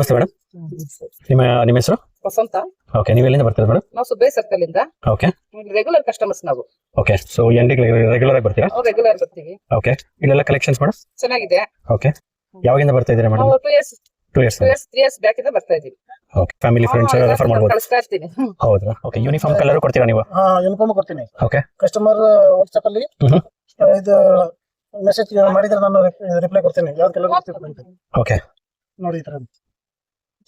ನಮಸ್ತೆ ಮೇಡಮ್. ನಿಮ್ಮ ಹೆಸರು? ವಸಂತ. ಓಕೆ, ನೀವು ಎಲ್ಲಿಂದ ಬರ್ತೀರಾ ಮೇಡಮ್? ನಾವು ಸುಬ್ಬಯ್ಯ ಸರ್ಕಲ್ ಇಂದ. ಓಕೆ, ರೆಗ್ಯುಲರ್ ಕಸ್ಟಮರ್ಸ್ ನಾವು. ಓಕೆ. ಸೊ ಎಂಡಿಗೆ ರೆಗ್ಯುಲರ್ ಆಗಿ ಬರ್ತೀರಾ? ರೆಗ್ಯುಲರ್ ಬರ್ತೀವಿ. ಓಕೆ, ಇಲ್ಲೆಲ್ಲ ಕಲೆಕ್ಷನ್ಸ್ ಮೇಡಮ್ ಚೆನ್ನಾಗಿದೆ. ಓಕೆ, ಯಾವಾಗಿಂದ ಬರ್ತಾ ಇದ್ದೀರಾ ಮೇಡಮ್? ನಾವು 2 2 ಇಯರ್ಸ್ ಬ್ಯಾಕ್ ಇಂದ ಬರ್ತಾ ಇದೀವಿ. ಓಕೆ, ಫ್ಯಾಮಿಲಿ ಫ್ರೆಂಡ್ಸ್ ರೆಫರ್ ಮಾಡಬಹುದು. ಕಳಿಸ್ತಾ ಇರ್ತೀನಿ. ಹೌದಾ? ಓಕೆ, ಯೂನಿಫಾರ್ಮ್ ಕಲರ್ ಕೊಡ್ತೀರಾ ನೀವು? ಯೂನಿಫಾರ್ಮ್ ಕೊಡ್ತೀನಿ. ಓಕೆ, ಕಸ್ಟಮರ್ ವಾಟ್ಸ್ಆಪ್ ಅಲ್ಲಿ ಇದು ಮೆಸೇಜ್ ಮಾಡಿದ್ರೆ ನಾನು ರಿಪ್ಲೈ ಕೊಡ್ತೀನಿ. ಯಾವ್ದು ಕಲರ್ ಅಂತ ಓಕೆ ನೋಡಿ ಈ ತರ.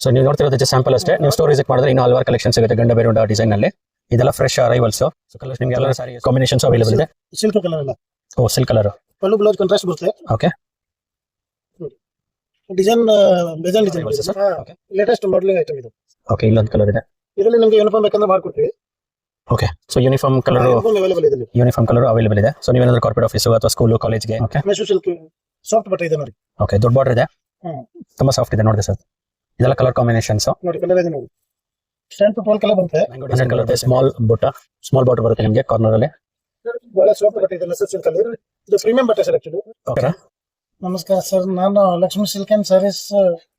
ಸೊ ನೀವು ನೋಡ್ತಿರೋದು ಜಸ್ಟ್ ಸ್ಯಾಂಪಲ್ ಅಷ್ಟೇ. ನೀವು ಸ್ಟೋರ್ ವಿಸಿಟ್ ಮಾಡಿದ್ರೆ ಇನ್ನೂ ಹಲವಾರು ಕಲೆಕ್ಷನ್ ಸಿಗುತ್ತೆ ಗಂಡ ಬೇರೆ ಡಿಸೈನ್ ನಲ್ಲಿ. ಇದೆಲ್ಲ ಫ್ರೆಶ್ ಅರೈವಲ್ಸ್. ಸೊ ಕಲರ್ಸ್ ನಿಮಗೆ ಎಲ್ಲ ಸಾರಿ ಕಾಂಬಿನೇಷನ್ಸ್ ಅವೈಲೇಬಲ್ ಇದೆ. ಸಿಲ್ಕ್ ಕಲರ್ ಎಲ್ಲ. ಓ, ಸಿಲ್ಕ್ ಕಲರ್. ಪಲ್ಲು ಬ್ಲೌಸ್ ಕಾಂಟ್ರಾಸ್ಟ್ ಬರುತ್ತೆ. Okay, design design okay, latest modelling item ಇದು. ಓಕೆ, ಇಲ್ಲೊಂದು ಕಲರ್ ಇದೆ. ಇದರಲ್ಲಿ ನಿಮಗೆ ಯೂನಿಫಾರ್ಮ್ ಬೇಕಂದ್ರೆ ಮಾಡ್ಕೊಡ್ತೀವಿ. Okay, so uniform colour available ಇದೆ. ಯೂನಿಫಾರ್ಮ್ ಕಲರ್ ಅವೈಲೇಬಲ್ ಇದೆ. ಸೊ ನೀವೇನಾದ್ರೂ ಕಾರ್ಪೊರೇಟ್ ಆಫೀಸ್ ಅಥವಾ ಸ್ಕೂಲ್ ಕಾಲೇಜ್ಗೆ. ಓಕೆ, ಮೆಶ್ ಸಿಲ್ಕ್ ಸಾಫ್ಟ್ ಬಟ್ಟೆ ಇದೆ ನೋಡಿ. ಓಕೆ, ದೊಡ್ಡ ಬಾರ್ಡರ್ ಇದೆ, ತುಂಬಾ ಸಾಫ್ಟ್ ಇದೆ ನೋಡಿದೆ ಸರ್. ಇದೆಲ್ಲ ಕಲರ್ ಕಾಂಬಿನೇಷನ್ಸ್ ನೋಡಿ. ಕಲರ್ ಇದೆ ನೋಡಿ. ಸ್ಟ್ಯಾಂಡ್ ಟು 12 ಕಲರ್ ಬರುತ್ತೆ. ಡಿಸೈನ್ ಕಲರ್ ಇದೆ. ಸ್ಮಾಲ್ ಬಾರ್ಡರ್ ಬರುತ್ತೆ ನಿಮಗೆ ಕಾರ್ನರ್ ಅಲ್ಲಿ. ಬಹಳ ಸಾಫ್ಟ್ ಬಟ್ಟೆ ಇದೆ. ಮೆಶ್ ಸಿಲ್ಕ್ ಅಲ್ಲಿ ಇದು ಪ್ರೀಮಿಯಂ ಬಟ್ಟೆ ಸರ್ ಆಕ್ಚುಲಿ. ಓಕೆ, ನಮಸ್ಕಾರ ಸರ್, ನಾನು Lakshmi silk and sarees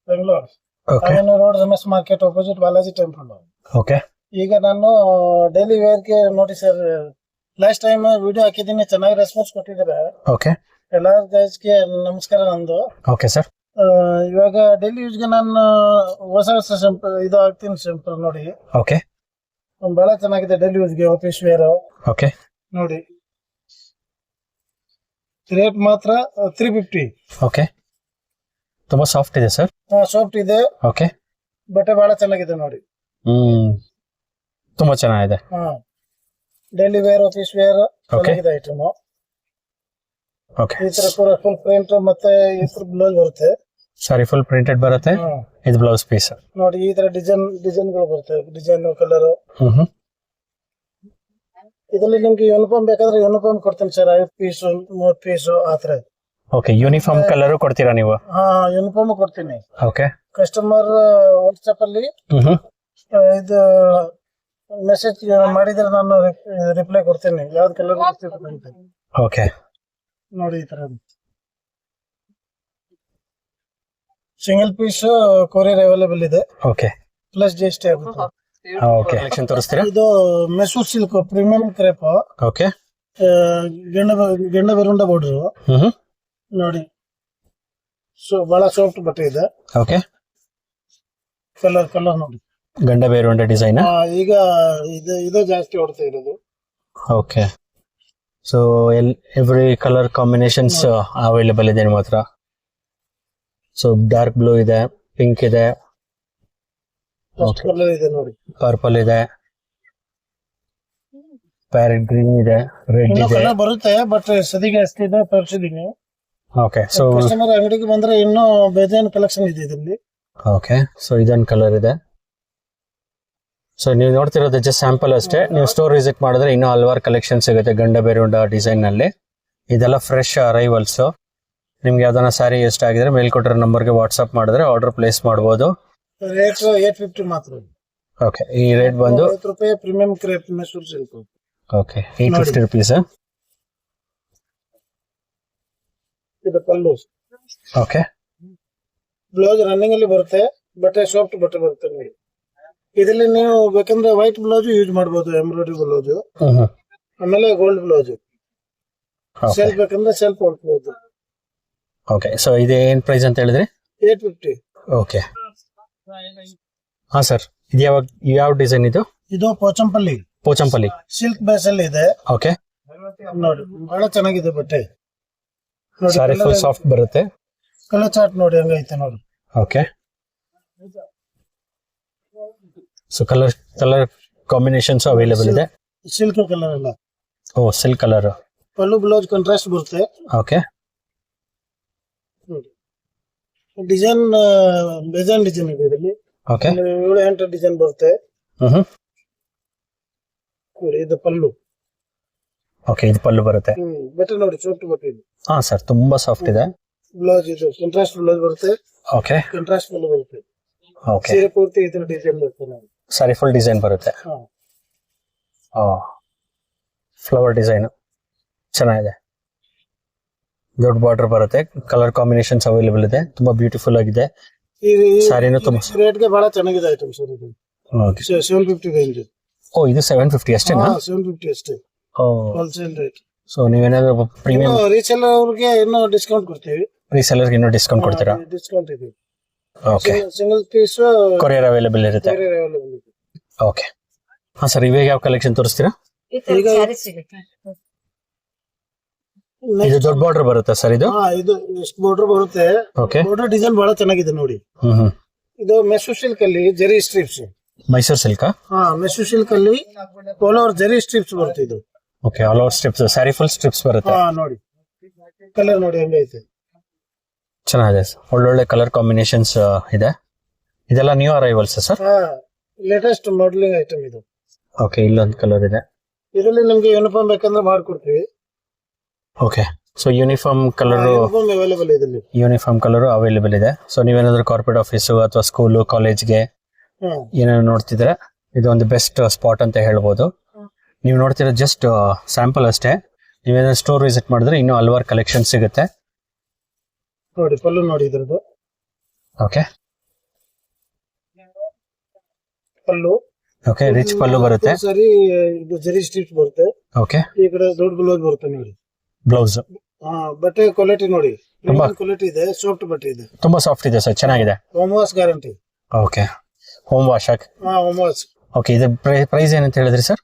Bengaluru, okay, road Ramesh market opposite Balaji temple. Okay. ಈಗ ನಾನು ಡೈಲಿ ವೇರ್ಗೆ ನೋಡಿ ಸರ್, ಲಾಸ್ಟ್ ಟೈಮ್ ವಿಡಿಯೋ ಹಾಕಿದ್ದೀನಿ, ಚೆನ್ನಾಗಿ ರೆಸ್ಪಾನ್ಸ್ ಕೊಟ್ಟಿದ್ದಾರೆ. ಓಕೆ, ಎಲ್ಲ ಗೈಸ್ಗೆ ನಮಸ್ಕಾರ ನಂದು. Okay sir. ಇವಾಗ ಡೈಲಿ ಯೂಸ್ಗೆ ನಾನು ಹೊಸ ಹೊಸ ಸಿಂಪಲ್ ಇದು ಹಾಕ್ತೀನಿ. ಸಿಂಪಲ್ ನೋಡಿ, ಓಕೆ, ಬಹಳ ಚೆನ್ನಾಗಿದೆ. ಡೈಲಿ ಯೂಸ್ಗೆ ಆಫೀಸ್ ವೇರ್ ಓಕೆ ನೋಡಿ. ರೇಟ್ ಮಾತ್ರ 350. ಓಕೆ, ತುಂಬಾ ಸಾಫ್ಟ್ ಇದೆ ಸರ್. ಸಾಫ್ಟ್ ಇದೆ. ಓಕೆ, ಬಟ್ಟೆ ಬಹಳ ಚೆನ್ನಾಗಿದೆ ನೋಡಿ. ತುಂಬಾ ಚೆನ್ನಾಗಿದೆ. ಡೈಲಿ ವೇರ್, ಆಫೀಸ್ ವೇರ್ ಚೆನ್ನಾಗಿದೆ ಐಟಮ್. ಓಕೆ, ಈ ತರ ಪೂರ ಫುಲ್ ಪ್ರಿಂಟ್ ಮತ್ತೆ ಈ ತರ ಬ್ಲೌಸ್ ಬರುತ್ತೆ. ಸಾರಿ ಫುಲ್ ಪ್ರಿಂಟೆಡ್ ಬರುತ್ತೆ. ಇದು ಬ್ಲೌಸ್ ಪೀಸ್ ನೋಡಿ. ಈ ತರ ಡಿಸೈನ್ಗಳು ಬರುತ್ತೆ. Design colour. ಇದರಲ್ಲಿ ನಿಮ್ಗೆ ಯೂನಿಫಾರ್ಮ್ ಬೇಕಾದ್ರೆ ಯೂನಿಫಾರ್ಮ್ ಕೊಡ್ತೀನಿ ಸರ್. 5 ಪೀಸ್ 30 ಪೀಸ್ ಆತರ. ಓಕೆ, ಯೂನಿಫಾರ್ಮ್ ಕಲರ್ ಕೊಡ್ತೀರಾ ನೀವು? ಯೂನಿಫಾರ್ಮ್ ಕೊಡ್ತೀನಿ. ಓಕೆ, ಕಸ್ಟಮರ್ ವಾಟ್ಸ್ಆಪ್ ಅಲ್ಲಿ ಇದು ಮೆಸೇಜ್ ಮಾಡಿದ್ರೆ ನಾನು ರಿಪ್ಲೈ ಕೊಡ್ತೀನಿ. ಯಾವ್ದು ಕಲರ್ ಅಂತ. ಓಕೆ, ನೋಡಿ ಈ ತರ ಸಿಂಗಲ್ ಪೀಸ್ ಕೊರಿಯರ್ ಅವೈಲೇಬಲ್ ಇದೆ. ಓಕೆ, ಪ್ಲಸ್ GST ಆಗುತ್ತೆ. ಓಕೆ, ಕಲೆಕ್ಷನ್ ತೋರಿಸ್ತೀರಾ? ಇದು Mysore silk premium crepe. Okay, Gandaberunda border ನೋಡಿ. ಬಹಳ ಸಾಫ್ಟ್ ಬಟ್ಟೆ ಇದೆ. ಓಕೆ, ಕಲರ್ ನೋಡಿ. ಗಂಡ ಬೇರುಂಡ ಡಿಸೈನ್. ಈಗ ಇದು ಜಾಸ್ತಿ ಓಡ್ತಾ ಇರೋದು. Okay, so every colour combinations available ಇದೆ ನಿಮ್ಮ ಹತ್ರ. ಸೊ ಡಾರ್ಕ್ ಬ್ಲೂ ಇದೆ, ಪಿಂಕ್ ಇದೆ, ಕಲರ್ ಇದೆ ನೋಡಿ. ಪರ್ಪಲ್ ಇದೆ, ಪ್ಯಾರೆಟ್ ಗ್ರೀನ್ ಇದೆ, ರೆಡ್ ಇದೆ. ಕಲರ್ ಬರುತ್ತೆ ಬಟ್ ಸದಿಗೆ ಅಷ್ಟಿದೆ ತೋರಿಸಿದೀನಿ. ಓಕೆ, ಸೊ ಕಸ್ಟಮರ್ ಅಂಗಡಿಗೆ ಬಂದ್ರೆ ಇನ್ನೂ ಬೇಜಾನ್ ಕಲೆಕ್ಷನ್ ಇದೆ ಇದರಲ್ಲಿ. ಓಕೆ, ಸೊ ಇದೊಂದು ಕಲರ್ ಇದೆ. ಸೊ ನೀವು ನೋಡ್ತಿರೋದು ಜಸ್ಟ್ ಸ್ಯಾಂಪಲ್ ಅಷ್ಟೇ. ನೀವು ಸ್ಟೋರ್ ವಿಸಿಟ್ ಮಾಡಿದ್ರೆ ಇನ್ನೂ ಹಲವಾರು ಕಲೆಕ್ಷನ್ ಸಿಗುತ್ತೆ ಗಂಡ ಬೇರುಂಡ ಡಿಸೈನ್ ನಲ್ಲಿ. ಇದೆಲ್ಲ ಫ್ರೆಶ್ ಅರೈವಲ್ಸ್. ನಿಮ್ಗೆ ಯಾವ್ದಾನ ಸ್ಯಾರಿ ಇಷ್ಟ ಆಗಿದ್ರೆ ಮೇಲ್ಕೊಟ್ಟಿರೋ ನಂಬರ್ಗೆ ವಾಟ್ಸ್ಆಪ್ ಮಾಡಿದ್ರೆ ಆರ್ಡರ್ ಪ್ಲೇಸ್ ಮಾಡಬಹುದು. ರೇಟ್ 850 ಮಾತ್ರ. ಓಕೆ, ಈ ರೇಟ್ ಬಂದು 50 ರೂಪಾಯಿ premium crepe Mysore silk. Okay, 850 rupees. ಇದು ಪಲ್ಲು. ಓಕೆ, ಬ್ಲೌಸ್ ರನ್ನಿಂಗ್ ಅಲ್ಲಿ ಬರುತ್ತೆ. ಬಟ್ಟೆ ಸಾಫ್ಟ್ ಬಟ್ಟೆ ಬರುತ್ತೆ ನೋಡಿ. ಇದರಲ್ಲಿ ನೀವು ಬೇಕಂದ್ರೆ ವೈಟ್ ಬ್ಲೌಸ್ ಯೂಸ್ ಮಾಡಬಹುದು, ಎಂಬ್ರಾಯ್ಡರಿ ಬ್ಲೌಸ್, ಆಮೇಲೆ ಗೋಲ್ಡ್ ಬ್ಲೌಸ್. ಸೆಲ್ಫ್ ಬೇಕಂದ್ರೆ ಸೆಲ್ಫ್ ಹೊಡ್ಬೋದು. ಓಕೆ, ಸೊ ಇದು ಏನ್ ಪ್ರೈಸ್ ಅಂತ ಹೇಳಿದ್ರಿ? 850. ಓಕೆ, ಹಾ ಸರ್. ಇದು ಯಾವ ಡಿಸೈನ್ ಇದು? ಇದು ಪೋಚಂಪಲ್ಲಿ ಸಿಲ್ಕ್ ಬೇಸ್ ಅಲ್ಲಿ ಇದೆ. ಓಕೆ, ನೋಡಿ ಬಹಳ ಚೆನ್ನಾಗಿದೆ ಬಟ್ಟೆ. ಸಾರಿ ಫುಲ್ ಸಾಫ್ಟ್ ಬರುತ್ತೆ. ಕಲರ್ ಚಾರ್ಟ್ ನೋಡಿ ಹಂಗೈತೆ ನೋಡಿ. Okay, so colour combinations available ಇದೆ. ಸಿಲ್ಕ್ ಕಲರ್ ಎಲ್ಲ. ಓ, ಸಿಲ್ಕ್ ಕಲರ್. ಪಲ್ಲು ಬ್ಲೌಸ್ ಕಾಂಟ್ರಾಸ್ಟ್ ಬರುತ್ತೆ. ಓಕೆ, ಡಿಸೈನ್ ಡಿಸೈನ್ ಇದೆ ಇದರಲ್ಲಿ. ಓಕೆ, 7-8 ಡಿಸೈನ್ ಬರುತ್ತೆ. ಇದು ಪಲ್ಲು. ಓಕೆ, ಇದು ಪಲ್ಲು ಬರುತ್ತೆ. ಬಟ್ಟೆ ನೋಡಿ ಸಾಫ್ಟ್ ಬಟ್ಟೆ ಇದೆ. ಹಾ ಸರ್, ತುಂಬಾ ಸಾಫ್ಟ್ ಇದೆ. ಬ್ಲೌಸ್ ಇದು ಕಾಂಟ್ರಾಸ್ಟ್ ಬ್ಲೌಸ್ ಬರುತ್ತೆ. ಓಕೆ, ಕಾಂಟ್ರಾಸ್ಟ್ ಪಲ್ಲು ಬರುತ್ತೆ. ಓಕೆ, ಸೀರೆ ಪೂರ್ತಿ ಈ ತರ ಡಿಸೈನ್ ಬರುತ್ತೆ ನೋಡಿ. ಸಾರಿ ಫುಲ್ ಡಿಸೈನ್ ಬರುತ್ತೆ. ಫ್ಲವರ್ ಡಿಸೈನ್ ಚೆನ್ನಾಗಿದೆ. ದೊಡ್ಡ ಬಾರ್ಡರ್ ಬರುತ್ತೆ. ಕಲರ್ ಕಾಂಬಿನೇಷನ್ಸ್ ಅವೈಲೇಬಲ್ ಇದೆ. ತುಂಬಾ ಬ್ಯೂಟಿಫುಲ್ ಆಗಿದೆ. ಸಾರಿನೂ ತುಂಬಾ ರೇಟ್ ಗೆ ಬಹಳ ಚೆನ್ನಾಗಿದೆ ಐಟಮ್ ಸರ್ ಇದು. Okay 750 range. ಓ ಇದು 750 ಅಷ್ಟೇನಾ? 750 ಅಷ್ಟೇ ಓ ಹೋಲ್ಸೇಲ್ ರೇಟ್. ಸೊ ನೀವೇನಾದ್ರು ಪ್ರೀಮಿಯಂ ರೀಸೇಲ್ ಅವ್ರಿಗೆ ಇನ್ನೂ ಡಿಸ್ಕೌಂಟ್ ಕೊಡ್ತೀವಿ. ರೀಸೆಲ್ಲರ್ಗೆ ಇನ್ನೂ ಡಿಸ್ಕೌಂಟ್ ಕೊಡ್ತೀರಾ? ಡಿಸ್ಕೌಂಟ್ ಇದೆ. Okay single piece courier available ಇರುತ್ತೆ. ಓಕೆ ಹಾ ಸರ್, ಇವಾಗ ಯಾವ ಕಲೆಕ್ಷನ್ ತೋರಿಸ್ತೀರಾ? ಈಗ ಇದು ದೊಡ್ಡ ಬಾರ್ಡರ್ ಬರುತ್ತಾ ಸರ್ ಇದು? ಇದು ಎಷ್ಟು ಬಾರ್ಡರ್ ಬರುತ್ತೆ. ಓಕೆ ಬಾರ್ಡರ್ ಡಿಸೈನ್ ಬಹಳ ಚೆನ್ನಾಗಿದೆ ನೋಡಿ. ಇದು ಮೆಸು ಸಿಲ್ಕ್ ಅಲ್ಲಿ ಜರಿ ಸ್ಟ್ರಿಪ್ಸ್. ಮೈಸೂರು ಸಿಲ್ಕ್? ಮೆಸು ಸಿಲ್ಕ್ ಅಲ್ಲಿ ಆಲ್ ಓವರ್ ಜರಿ ಸ್ಟ್ರಿಪ್ಸ್ ಬರುತ್ತೆ ಇದು. Okay all over strips, sari full strips ಬರುತ್ತೆ. ನೋಡಿ ಕಲರ್ ನೋಡಿ ಹೆಂಗೆ ಐತೆ. ಚೆನ್ನಾಗಿದೆ ಸರ್, ಒಳ್ಳೊಳ್ಳೆ ಕಲರ್ ಕಾಂಬಿನೇಷನ್ಸ್ ಇದೆ. ಇದೆಲ್ಲ new arrivals sir? Latest modelling item ಇದು. ಓಕೆ ಇಲ್ಲೊಂದು ಕಲರ್ ಇದೆ. ಇದರಲ್ಲಿ ನಿಮ್ಗೆ ಯೂನಿಫಾರ್ಮ್ ಬೇಕಂದ್ರೆ ಮಾಡ್ಕೊಡ್ತೀವಿ. Okay so uniform colour available ಇದೆ. ಯೂನಿಫಾರ್ಮ್ ಕಲರ್ ಅವೈಲೇಬಲ್ ಇದೆ. ಸೊ ನೀವೇನಾದ್ರೂ ಕಾರ್ಪೊರೇಟ್ ಆಫೀಸು ಅಥವಾ ಸ್ಕೂಲು ಕಾಲೇಜ್ಗೆ ಏನೇನು ನೋಡ್ತಿದ್ರೆ ಇದು ಒಂದು ಬೆಸ್ಟ್ ಸ್ಪಾಟ್ ಅಂತ ಹೇಳ್ಬೋದು. ನೀವು ನೋಡ್ತಿರೋ ಜಸ್ಟ್ ಸ್ಯಾಂಪಲ್ ಅಷ್ಟೇ. ನೀವೇನಾದ್ರು ಸ್ಟೋರ್ ವಿಸಿಟ್ ಮಾಡಿದ್ರೆ ಇನ್ನೂ ಹಲವಾರು ಕಲೆಕ್ಷನ್ ಸಿಗುತ್ತೆ. ನೋಡಿ ಪಲ್ಲು ನೋಡಿ ಇದ್ರದ್ದು. ಓಕೆ ಪಲ್ಲು ಓಕೆ ರಿಚ್ ಪಲ್ಲು ಬರುತ್ತೆ. ಸರಿ ಇದು ಜರಿ ಸ್ಟ್ರಿಪ್ಸ್ ಬರುತ್ತೆ. ಓಕೆ ಈ ಕಡೆ ದೊಡ್ಡ ಬ್ಲೌಸ್ ಬರುತ್ತೆ ನೋಡಿ. ಬ್ಲೌಸ್ ಬಟ್ಟೆ ಕ್ವಾಲಿಟಿ ನೋಡಿ ತುಂಬಾ ಕ್ವಾಲಿಟಿ ಇದೆ. ಸಾಫ್ಟ್ ಬಟ್ಟೆ ಇದೆ, ತುಂಬಾ ಸಾಫ್ಟ್ ಇದೆ ಸರ್, ಚೆನ್ನಾಗಿದೆ. Home wash guarantee. Okay home wash home wash. Okay ಇದು ಪ್ರೈಸ್ ಏನಂತ ಹೇಳಿದ್ರಿ ಸರ್?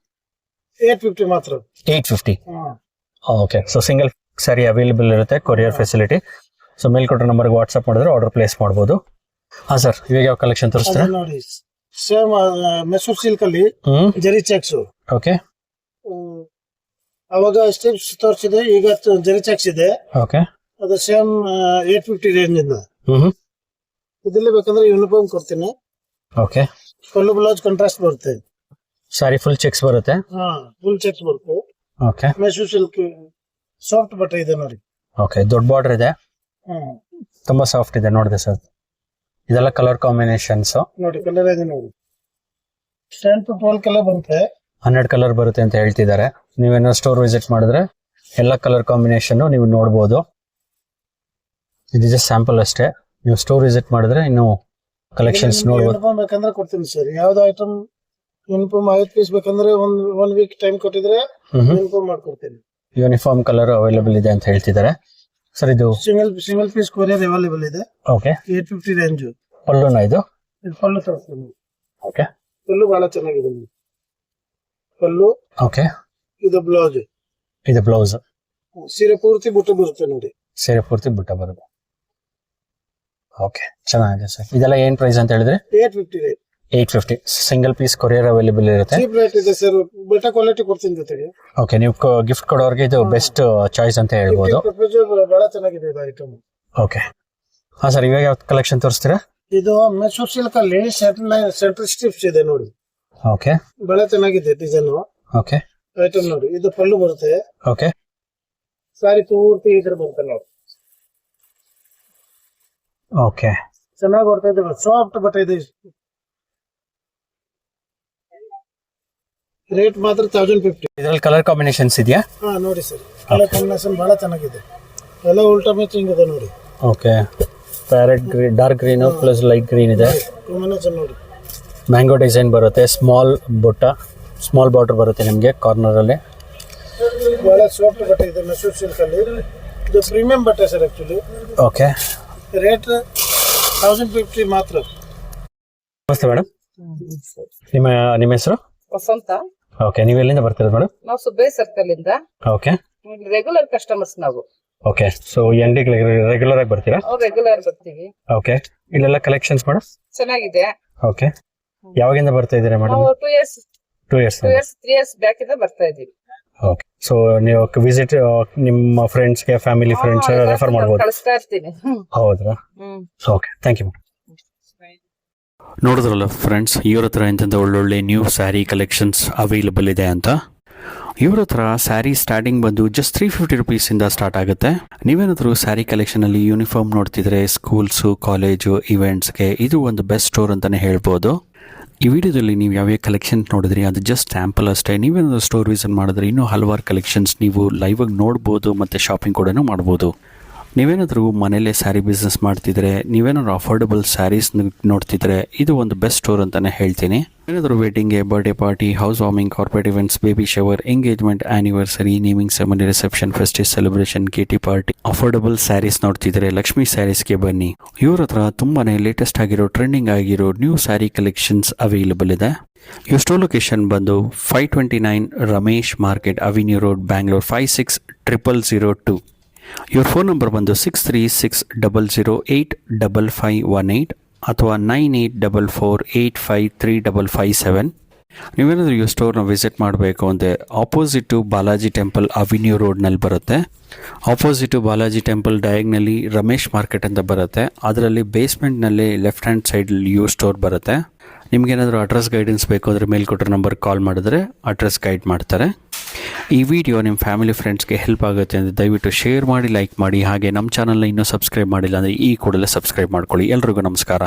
850 ಮಾತ್ರ. 850. Okay so single sari available ಇರುತ್ತೆ, ಕೊರಿಯರ್ ಫೆಸಿಲಿಟಿ. ಸೊ ಮೇಲ್ಕೊಟ್ಟ ನಂಬರ್ಗೆ ವಾಟ್ಸ್ಆಪ್ ಮಾಡಿದ್ರೆ ಆರ್ಡರ್ ಪ್ಲೇಸ್ ಮಾಡ್ಬೋದು. ಹಾ ಸರ್, ಇವಾಗ ಯಾವ ಕಲೆಕ್ಷನ್ ತೋರಿಸ್ತೀರಾ? ನೋಡಿ ಸೇಮ್ ಮೆಸೂರ್ ಸಿಲ್ಕ್ ಅಲ್ಲಿ ಜರಿ ಚೆಕ್ಸ್. ಓಕೆ ಅವಾಗ ಸ್ಟಿಪ್ಸ್ ತೋರಿಸಿದೆ, ಈಗ ಜರಿ ಚೆಕ್ಸ್ ಇದೆ. ಓಕೆ ಅದು ಸೇಮ್ 850 ರೇಂಜ್ ಇಂದ. ಇದರಲ್ಲಿ ಬೇಕಂದ್ರೆ ಯೂನಿಫಾರ್ಮ್ ಕೊಡ್ತೀನಿ. ಓಕೆ ಪಲ್ಲು ಬ್ಲೌಸ್ ಕಾಂಟ್ರಾಸ್ಟ್ ಬರುತ್ತೆ. ಸ್ಯಾರಿ ಫುಲ್ ಚೆಕ್ಸ್ ಬರುತ್ತೆ. ಫುಲ್ ಚೆಕ್ಸ್ ಬರುತ್ತೆ. ಓಕೆ ಮೆಸೂರ್ ಸಿಲ್ಕ್ ಸಾಫ್ಟ್ ಬಟ್ಟೆ ಇದೆ ನೋಡಿ. ಓಕೆ ದೊಡ್ಡ ಬಾರ್ಡರ್ ಇದೆ, ತುಂಬಾ ಸಾಫ್ಟ್ ಇದೆ. ನೋಡಿದೆ ಸರ್, ಇದೆಲ್ಲ ಕಲರ್ ಕಾಂಬಿನೇಷನ್ಸ್ ನೋಡಿ. ಕಲರ್ ಇದೆ ನೋಡಿ, 10 to 12 ಕಲರ್ ಬರುತ್ತೆ. 12 ಕಲರ್ ಬರುತ್ತೆ ಅಂತ ಹೇಳ್ತಿದ್ದಾರೆ. ನೀವೇನೋ ಸ್ಟೋರ್ ವಿಸಿಟ್ ಮಾಡಿದ್ರೆ ಎಲ್ಲ ಕಲರ್ ಕಾಂಬಿನೇಷನ್ ನೀವು ನೋಡ್ಬೋದು. ಇದು ಜಸ್ಟ್ ಸ್ಯಾಂಪಲ್ ಅಷ್ಟೇ. ನೀವು ಸ್ಟೋರ್ ವಿಸಿಟ್ ಮಾಡಿದ್ರೆ ಇನ್ನು ಕಲೆಕ್ಷನ್ಸ್ ನೋಡ್ಬೋದು. ಯೂನಿಫಾರ್ಮ್ ಬೇಕಂದ್ರೆ ಕೊಡ್ತೀನಿ ಸರ್. ಯಾವ್ದು ಐಟಮ್ ಯೂನಿಫಾರ್ಮ್ 5 ಪೀಸ್ ಬೇಕಂದ್ರೆ ಒನ್ ವೀಕ್ ಟೈಮ್ ಕೊಟ್ಟಿದ್ರೆ ಯೂನಿಫಾರ್ಮ್ ಮಾಡ್ಕೊಡ್ತೀನಿ. ಯೂನಿಫಾರ್ಮ್ ಕಲರ್ ಅವೈಲೇಬಲ್ ಇದೆ ಅಂತ ಹೇಳ್ತಿದ್ದಾರೆ ಸರ್. ಇದು ಸಿಂಗಲ್ ಪೀಸ್ ಕೊರಿಯರ್ ಅವೈಲೇಬಲ್ ಇದೆ. Okay 850 range. ಪಲ್ಲುನಾ ಇದು? ಪಲ್ಲು ತೋರಿಸ್ತೀನಿ. ಓಕೆ ಪಲ್ಲು ಬಹಳ ಚೆನ್ನಾಗಿದೆ. ಪಲ್ಲು ಓಕೆ ಇದು ಬ್ಲೌಸ್. ಇದು ಬ್ಲೌಸ್. ಸೀರೆ ಪೂರ್ತಿ ಬುಟ್ಟ ಬರುತ್ತೆ ನೋಡಿ. ಸೀರೆ ಪೂರ್ತಿ ಬುಟ್ಟ ಬರುತ್ತೆ. ಓಕೆ ಚೆನ್ನಾಗಿದೆ ಸರ್. ಇದೆಲ್ಲ ಏನ್ ಪ್ರೈಸ್ ಅಂತ ಹೇಳಿದ್ರೆ? 850 rate. 850 single piece courier available ಇರುತ್ತೆ. ಚೀಪ್ ರೇಟ್ ಇದೆ ಸರ್. ಬಟ್ಟೆ ಕ್ವಾಲಿಟಿ ಕೊಡ್ತೀನಿ ಜೊತೆಗೆ. ಓಕೆ ನೀವು ಗಿಫ್ಟ್ ಕೊಡೋರಿಗೆ ಇದು ಬೆಸ್ಟ್ ಚಾಯ್ಸ್ ಅಂತ ಹೇಳ್ಬೋದು. ಬಹಳ ಚೆನ್ನಾಗಿದೆ ಇದು ಐಟಮ್. ಓಕೆ ಹಾ ಸರ್, ಇವಾಗ ಯಾವ ಕಲೆಕ್ಷನ್ ತೋರಿಸ್ತೀರಾ? ಇದು ಮೆಸೂರ್ ಸಿಲ್ಕ್ ಅಲ್ಲಿ ಸೆಂಟ್ರಲ್ ಸ್ಟ್ರಿಪ್ಸ್ ಇದೆ ನೋಡಿ. ಓಕೆ ಬಹಳ ಚೆನ್ನಾಗಿದೆ ಡಿಸೈನ್. ಓಕೆ ಐಟಮ್ ನೋಡಿ. ಇದು ಪಲ್ಲು ಬರುತ್ತೆ. ಓಕೆ ಸಾರಿ ಪೂರ್ತಿ ಈ ತರ ಬರುತ್ತೆ ನೋಡಿ. ಓಕೆ ಚೆನ್ನಾಗಿ ಬರ್ತಾ ಇದೆ. ಸಾಫ್ಟ್ ಬಟ್ಟೆ ಇದೆ. ರೇಟ್ ಮಾತ್ರ 1050. ಇದರಲ್ಲಿ ಕಲರ್ ಕಾಂಬಿನೇಷನ್ಸ್ ಇದೆಯಾ? ನೋಡಿ ಸರ್, ಕಲರ್ ಕಾಂಬಿನೇಷನ್ ಬಹಳ ಚೆನ್ನಾಗಿದೆ. ಎಲ್ಲ ಉಲ್ಟಾ ಮ್ಯಾಚಿಂಗ್ ಇದೆ ನೋಡಿ. Okay parrot green, dark green plus light green ಇದೆ. ಕಾಂಬಿನೇಷನ್ ನೋಡಿ. ಮ್ಯಾಂಗೋ ಡಿಸೈನ್ ಬರುತ್ತೆ. ಸ್ಮಾಲ್ ಬುಟ್ಟ, ಸ್ಮಾಲ್ ಬಾರ್ಡರ್ ಬರುತ್ತೆ ನಿಮಗೆ ಕಾರ್ನರ್ ಅಲ್ಲಿ. ಬಹಳ ಸಾಫ್ಟ್ ಬಟ್ಟೆ ಇದೆ ಮೆಸೂರ್ ಸಿಲ್ಕ್ ಅಲ್ಲಿ. ಇದು ಪ್ರೀಮಿಯಂ ಬಟ್ಟೆ ಸರ್ ಆಕ್ಚುಲಿ. ಓಕೆ ರೇಟ್ 1050 ಮಾತ್ರ. ನಮಸ್ತೆ ಮೇಡಮ್, ನಿಮ್ಮ ಹೆಸರು? ವಸಂತ. ಓಕೆ ನೀವು ಎಲ್ಲಿಂದ ಬರ್ತೀರಾ ಮೇಡಮ್? ನಾವು ಸುಬ್ಬೇ ಸರ್ಕಲ್ ಇಂದ. ಓಕೆ ರೆಗ್ಯುಲರ್ ಕಸ್ಟಮರ್ಸ್ ನಾವು. ಓಕೆ ಸೊ ಎಂಡಿಗೆ ರೆಗ್ಯುಲರ್ ಆಗಿ ಬರ್ತೀರಾ? ರೆಗ್ಯುಲರ್ ಬರ್ತೀವಿ. ಓಕೆ ಇಲ್ಲೆಲ್ಲ ಕಲೆಕ್ಷನ್ಸ್ ಮೇಡಮ್ ಚೆನ್ನಾಗಿದೆ. ಓಕೆ ಯಾವಾಗಿಂದ ಬರ್ತಾ ಇದ್ದೀರಾ ಮೇಡಮ್? ನಾವು 2 years 3 years ಬ್ಯಾಕ್ ಇಂದ ಬರ್ತಾ ಇದೀವಿ. ಓಕೆ ಸೊ ನೀವು ವಿಸಿಟ್ ನಿಮ್ಮ ಫ್ರೆಂಡ್ಸ್ಗೆ, ಫ್ಯಾಮಿಲಿ ಫ್ರೆಂಡ್ಸ್ ರೆಫರ್ ಮಾಡ್ಬೋದು. ಕಳಿಸ್ತಾ ಇರ್ತೀನಿ. ಹೌದ್ರಾ? Okay thank you. ನೋಡಿದ್ರಲ್ಲ ಫ್ರೆಂಡ್ಸ್, ಇವ್ರ ಹತ್ರ ಎಂತೆಂಥ ಒಳ್ಳೊಳ್ಳೆ ನ್ಯೂ ಸ್ಯಾರಿ ಕಲೆಕ್ಷನ್ಸ್ ಅವೈಲಬಲ್ ಇದೆ ಅಂತ. ಇವ್ರ ಹತ್ರ ಸ್ಯಾರಿ ಸ್ಟಾರ್ಟಿಂಗ್ ಬಂದು ಜಸ್ಟ್ 350 ರುಪೀಸಿಂದ ಸ್ಟಾರ್ಟ್ ಆಗುತ್ತೆ. ನೀವೇನಾದರೂ ಸ್ಯಾರಿ ಕಲೆಕ್ಷನಲ್ಲಿ ಯೂನಿಫಾರ್ಮ್ ನೋಡ್ತಿದ್ರೆ ಸ್ಕೂಲ್ಸು, ಕಾಲೇಜು, ಇವೆಂಟ್ಸ್ಗೆ ಇದು ಒಂದು ಬೆಸ್ಟ್ ಸ್ಟೋರ್ ಅಂತಲೇ ಹೇಳ್ಬೋದು. ಈ ವಿಡಿಯೋದಲ್ಲಿ ನೀವು ಯಾವ್ಯಾವ ಕಲೆಕ್ಷನ್ ನೋಡಿದ್ರಿ ಅದು ಜಸ್ಟ್ ಸ್ಯಾಂಪಲ್ ಅಷ್ಟೇ. ನೀವೇನಾದರೂ ಸ್ಟೋರ್ ವಿಸಿಟ್ ಮಾಡಿದ್ರೆ ಇನ್ನೂ ಹಲವಾರು ಕಲೆಕ್ಷನ್ಸ್ ನೀವು ಲೈವಾಗಿ ನೋಡ್ಬೋದು ಮತ್ತು ಶಾಪಿಂಗ್ ಕೂಡ ಮಾಡ್ಬೋದು. ನೀವೇನಾದರೂ ಮನೇಲೇ ಸ್ಯಾರಿ ಬಿಸ್ನೆಸ್ ಮಾಡ್ತಿದ್ರೆ, ನೀವೇನಾದರೂ ಅಫೋರ್ಡಬಲ್ ಸ್ಯಾರೀಸ್ ನೋಡ್ತಿದ್ರೆ ಇದು ಒಂದು ಬೆಸ್ಟ್ ಸ್ಟೋರ್ ಅಂತಲೇ ಹೇಳ್ತೀನಿ. ಏನಾದರೂ ವೆಡ್ಡಿಂಗ್ಗೆ, birthday party, house warming, corporate events, baby shower, engagement, anniversary, naming ceremony, reception, festive celebration, kitty party, affordable sarees ನೋಡ್ತಿದ್ರೆ ಲಕ್ಷ್ಮಿ ಸ್ಯಾರೀಸ್ಗೆ ಬನ್ನಿ. ಇವ್ರ ಹತ್ರ ತುಂಬಾ ಲೇಟೆಸ್ಟ್ ಆಗಿರೋ, ಟ್ರೆಂಡಿಂಗ್ ಆಗಿರೋ ನ್ಯೂ ಸ್ಯಾರಿ ಕಲೆಕ್ಷನ್ಸ್ ಅವೈಲೇಬಲ್ ಇದೆ. ಇವ್ರ ಸ್ಟೋರ್ ಲೊಕೇಶನ್ ಬಂದು 529 Ramesh market, avenue road, Bangalore 560002. ಇವ್ರ ಫೋನ್ ನಂಬರ್ ಬಂದು 6360085518 ಅಥವಾ 9844853557. ನೀವೇನಾದರೂ ಈ ಸ್ಟೋರ್ನ ವಿಸಿಟ್ ಮಾಡಬೇಕು ಅಂದರೆ ಆಪೋಸಿಟು ಬಾಲಾಜಿ ಟೆಂಪಲ್, ಅವಿನ್ಯೂ ರೋಡ್ನಲ್ಲಿ ಬರುತ್ತೆ. ಆಪೋಸಿಟು ಬಾಲಾಜಿ ಟೆಂಪಲ್ ಡಯಾಗ್ನಲ್ಲಿ ರಮೇಶ್ ಮಾರ್ಕೆಟ್ ಅಂತ ಬರುತ್ತೆ. ಅದರಲ್ಲಿ ಬೇಸ್ಮೆಂಟ್ನಲ್ಲಿ ಲೆಫ್ಟ್ ಹ್ಯಾಂಡ್ ಸೈಡಲ್ಲಿ ಯು ಸ್ಟೋರ್ ಬರುತ್ತೆ. ನಿಮಗೇನಾದರೂ ಅಡ್ರೆಸ್ ಗೈಡೆನ್ಸ್ ಬೇಕು ಅಂದರೆ ಮೇಲ್ ಕೊಟ್ಟಿರೋ ನಂಬರ್ ಕಾಲ್ ಮಾಡಿದ್ರೆ ಅಡ್ರೆಸ್ ಗೈಡ್ ಮಾಡ್ತಾರೆ. ಈ ವಿಡಿಯೋ ನಿಮ್ಮ ಫ್ಯಾಮಿಲಿ ಫ್ರೆಂಡ್ಸ್ಗೆ ಹೆಲ್ಪ್ ಆಗುತ್ತೆ ಅಂದರೆ ದಯವಿಟ್ಟು ಶೇರ್ ಮಾಡಿ, ಲೈಕ್ ಮಾಡಿ. ಹಾಗೆ ನಮ್ಮ ಚಾನಲ್ನ ಇನ್ನೂ ಸಬ್ಸ್ಕ್ರೈಬ್ ಮಾಡಿಲ್ಲ ಅಂದರೆ ಈ ಕೂಡಲೇ ಸಬ್ಸ್ಕ್ರೈಬ್ ಮಾಡ್ಕೊಳ್ಳಿ. ಎಲ್ರಿಗೂ ನಮಸ್ಕಾರ.